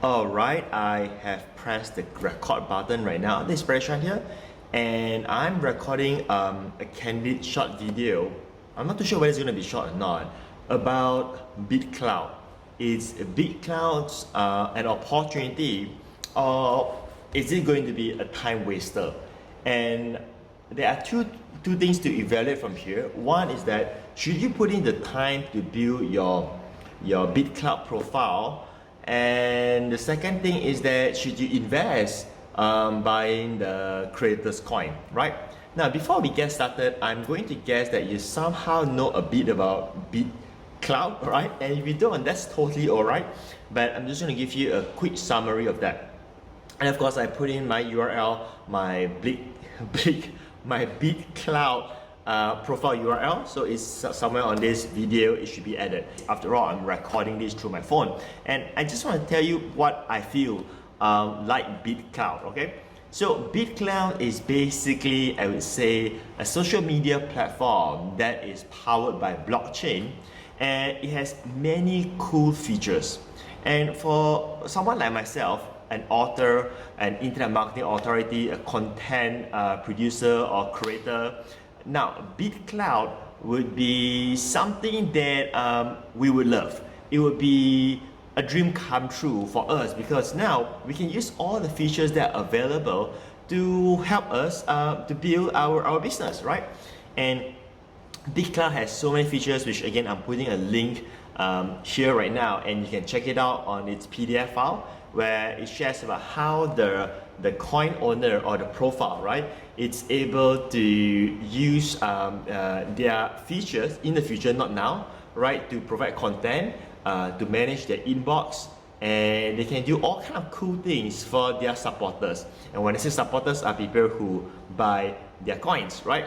Alright, I have pressed the record button right now. This is Prashant here, and I'm recording a candid short video. I'm not too sure whether it's going to be short or not, about Bitclout. Is Bitclout an opportunity, or is it going to be a time waster? And there are two things to evaluate from here. One is that should you put in the time to build your Bitclout profile, and the second thing is that should you invest buying the creator's coin, right? Now, before we get started, I'm going to guess that you somehow know a bit about Bitclout, right? And if you don't, that's totally alright. But I'm just going to give you a quick summary of that. And of course, I put in my URL, my Bitclout profile URL, so it's somewhere on this video. It should be added. After all, I'm recording this through my phone, and I just want to tell you what I feel like Bitclout. Okay, so Bitclout is basically, I would say, a social media platform that is powered by blockchain, and it has many cool features. And for someone like myself, an author, an internet marketing authority, a content producer or creator, now Bitclout would be something that we would love. It would be a dream come true for us, because now we can use all the features that are available to help us to build our business, right? And Bitclout has so many features, which again I'm putting a link here right now, and you can check it out on its PDF file, where it shares about how the coin owner or the profile, right, it's able to use their features in the future, not now, right, to provide content, to manage their inbox, and they can do all kind of cool things for their supporters. And when I say supporters, are people who buy their coins, right?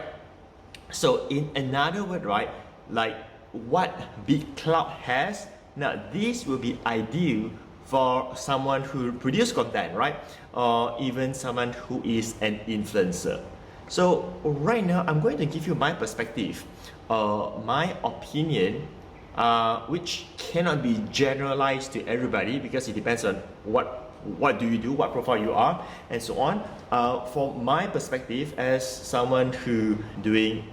So in another word, right, like what Bitclout has, now this will be ideal for someone who produces content, right? Or even someone who is an influencer. So right now, I'm going to give you my perspective, my opinion, which cannot be generalized to everybody because it depends on what do you do, what profile you are, and so on. From my perspective, as someone who doing,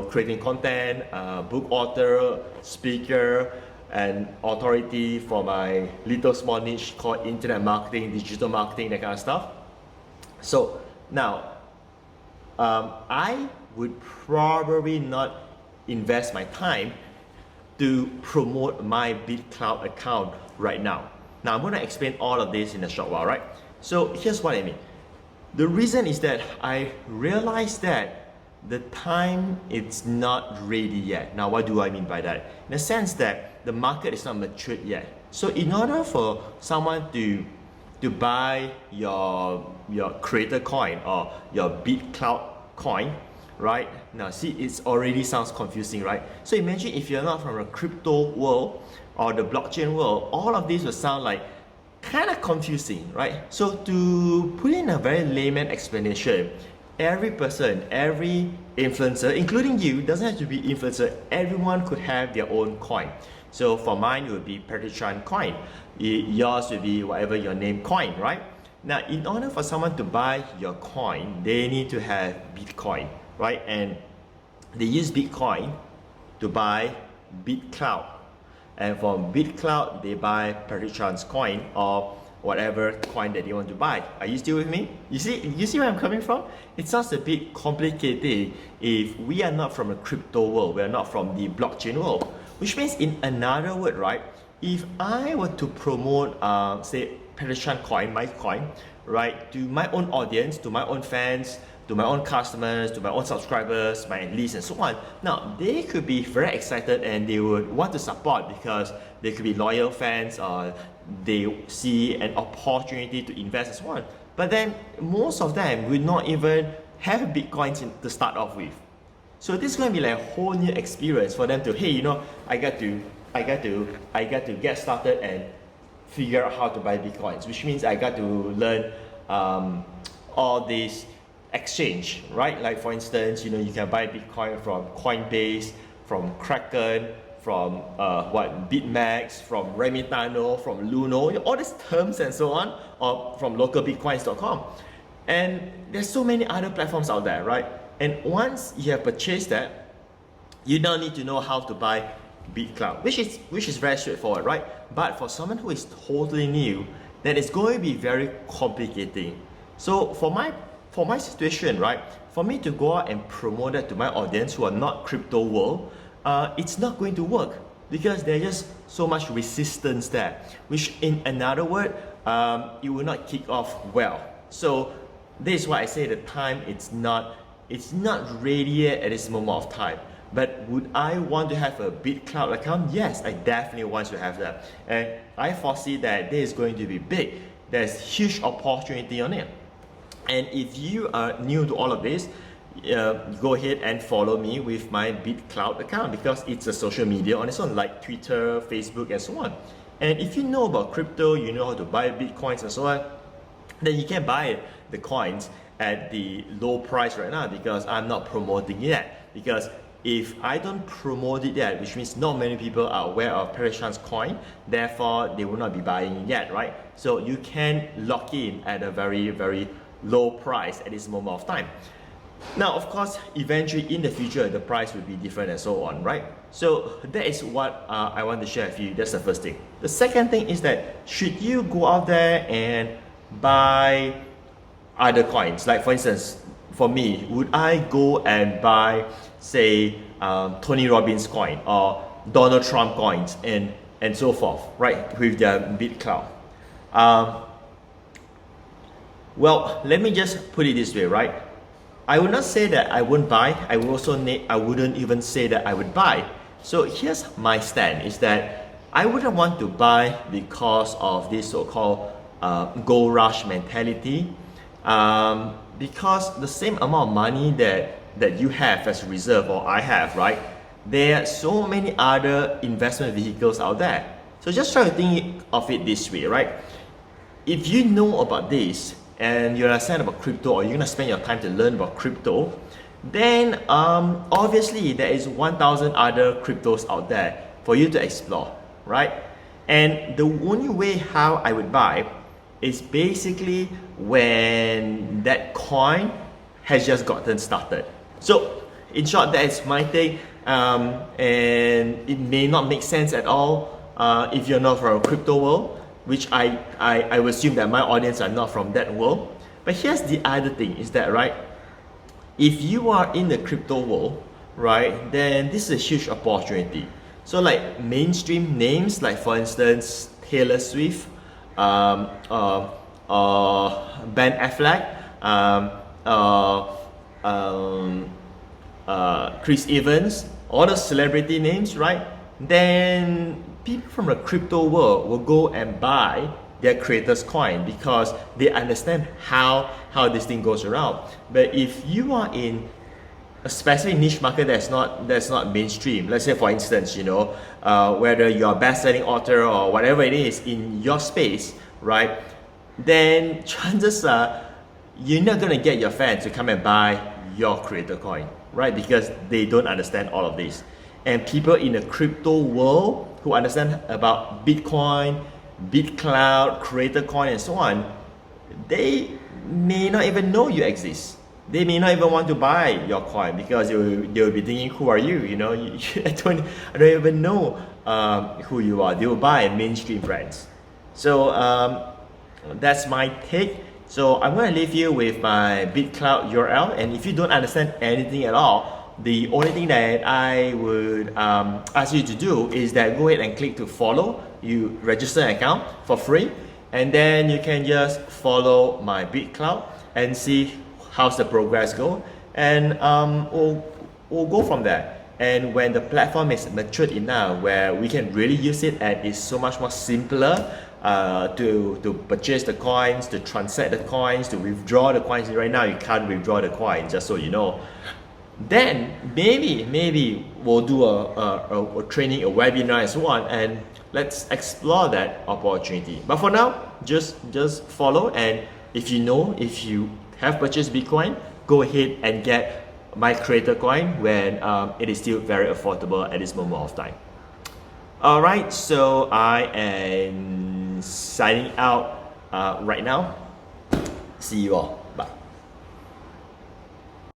creating content, book author, speaker, and authority for my little small niche called internet marketing, digital marketing, that kind of stuff. So now, I would probably not invest my time to promote my Bitclout account right now. Now, I'm going to explain all of this in a short while, right? So here's what I mean. The reason is that I realized that the time it's not ready yet. Now, what do I mean by that? In the sense that the market is not matured yet. So in order for someone to buy your creator coin or your Bitclout coin, right? Now see, it already sounds confusing, right? So imagine if you're not from a crypto world or the blockchain world, all of this will sound like kind of confusing, right? So to put in a very layman explanation, every person, every influencer, including you, doesn't have to be influencer, everyone could have their own coin. So for mine, it would be Prashant coin. Yours would be whatever your name coin, right? Now, in order for someone to buy your coin, they need to have Bitcoin, right? And they use Bitcoin to buy Bitclout. And from Bitclout, they buy Prashant's coin or whatever coin that they want to buy. Are you still with me? You see where I'm coming from? It sounds a bit complicated if we are not from a crypto world, we are not from the blockchain world. Which means, in another word, right, if I were to promote, say, Prashant coin, my coin, right, to my own audience, to my own fans, to my own customers, to my own subscribers, my leads, and so on. Now, they could be very excited and they would want to support because they could be loyal fans, or they see an opportunity to invest and so on. But then most of them would not even have Bitcoins to start off with. So this is going to be like a whole new experience for them to, hey, I got to get started and figure out how to buy Bitcoins, which means I got to learn all these exchange, right? Like for instance, you can buy Bitcoin from Coinbase, from Kraken, from BitMax, from Remitano, from Luno, all these terms and so on, or from localbitcoins.com. And there's so many other platforms out there, right? And once you have purchased that, you now need to know how to buy Bitclout, which is very straightforward, right? But for someone who is totally new, that is going to be very complicating. So for my situation, right, for me to go out and promote that to my audience who are not crypto world, it's not going to work because there's just so much resistance there, which in another word, it will not kick off well. So this is why I say the time it's not ready yet at this moment of time. But would I want to have a Bitclout account? Yes, I definitely want to have that. And I foresee that this is going to be big. There's huge opportunity on it. And if you are new to all of this, go ahead and follow me with my Bitclout account because it's a social media on its own, like Twitter, Facebook, and so on. And if you know about crypto, you know how to buy Bitcoins and so on, then you can buy the coins at the low price right now because I'm not promoting it yet. Because if I don't promote it yet, which means not many people are aware of Parachan's coin, therefore they will not be buying it yet, right? So you can lock in at a very, very low price at this moment of time. Now, of course, eventually in the future, the price will be different and so on, right? So that is what I want to share with you. That's the first thing. The second thing is that should you go out there and buy other coins? Like for instance, for me, would I go and buy, say, Tony Robbins coin or Donald Trump coins and so forth, right, with their Bitclout? Well, let me just put it this way, right? I would not say that I wouldn't buy. I wouldn't even say that I would buy. So here's my stand: is that I wouldn't want to buy because of this so-called gold rush mentality. Because the same amount of money that you have as a reserve or I have, right? There are so many other investment vehicles out there. So just try to think of it this way, right? If you know about this and you understand about crypto or you're gonna spend your time to learn about crypto, then obviously there is 1,000 other cryptos out there for you to explore, right? And the only way how I would buy is basically when that coin has just gotten started. So in short, that is my take, and it may not make sense at all if you're not from a crypto world, which I would assume that my audience are not from that world. But here's the other thing is that, right, if you are in the crypto world, right, then this is a huge opportunity. So like mainstream names, like for instance, Taylor Swift, Ben Affleck, Chris Evans, all the celebrity names, right? Then people from the crypto world will go and buy their creators coin because they understand how this thing goes around. But if you are in a specific niche market that's not mainstream, let's say for instance, you know, whether you're a best-selling author or whatever it is in your space, right, then chances are you're not gonna get your fans to come and buy your creator coin, right? Because they don't understand all of this. And people in the crypto world who understand about Bitcoin, Bitclout, creator coin, and so on, they may not even know you exist. They may not even want to buy your coin because they'll be thinking, who are you? You know, I don't even know who you are. They will buy mainstream brands. So that's my take. So I'm going to leave you with my Bitclout URL, and if you don't understand anything at all, the only thing that I would ask you to do is that go ahead and click to follow. You register an account for free, and then you can just follow my Bitclout and see how's the progress go, and we'll go from there. And when the platform is matured enough where we can really use it and it's so much more simpler to purchase the coins, to transact the coins, to withdraw the coins. Right now you can't withdraw the coins, just so you know. Then maybe we'll do a training, a webinar and so on, and let's explore that opportunity. But for now, just follow, and if you have purchased Bitcoin, go ahead and get my creator coin when it is still very affordable at this moment of time. Alright, so I am signing out right now. See you all. Bye.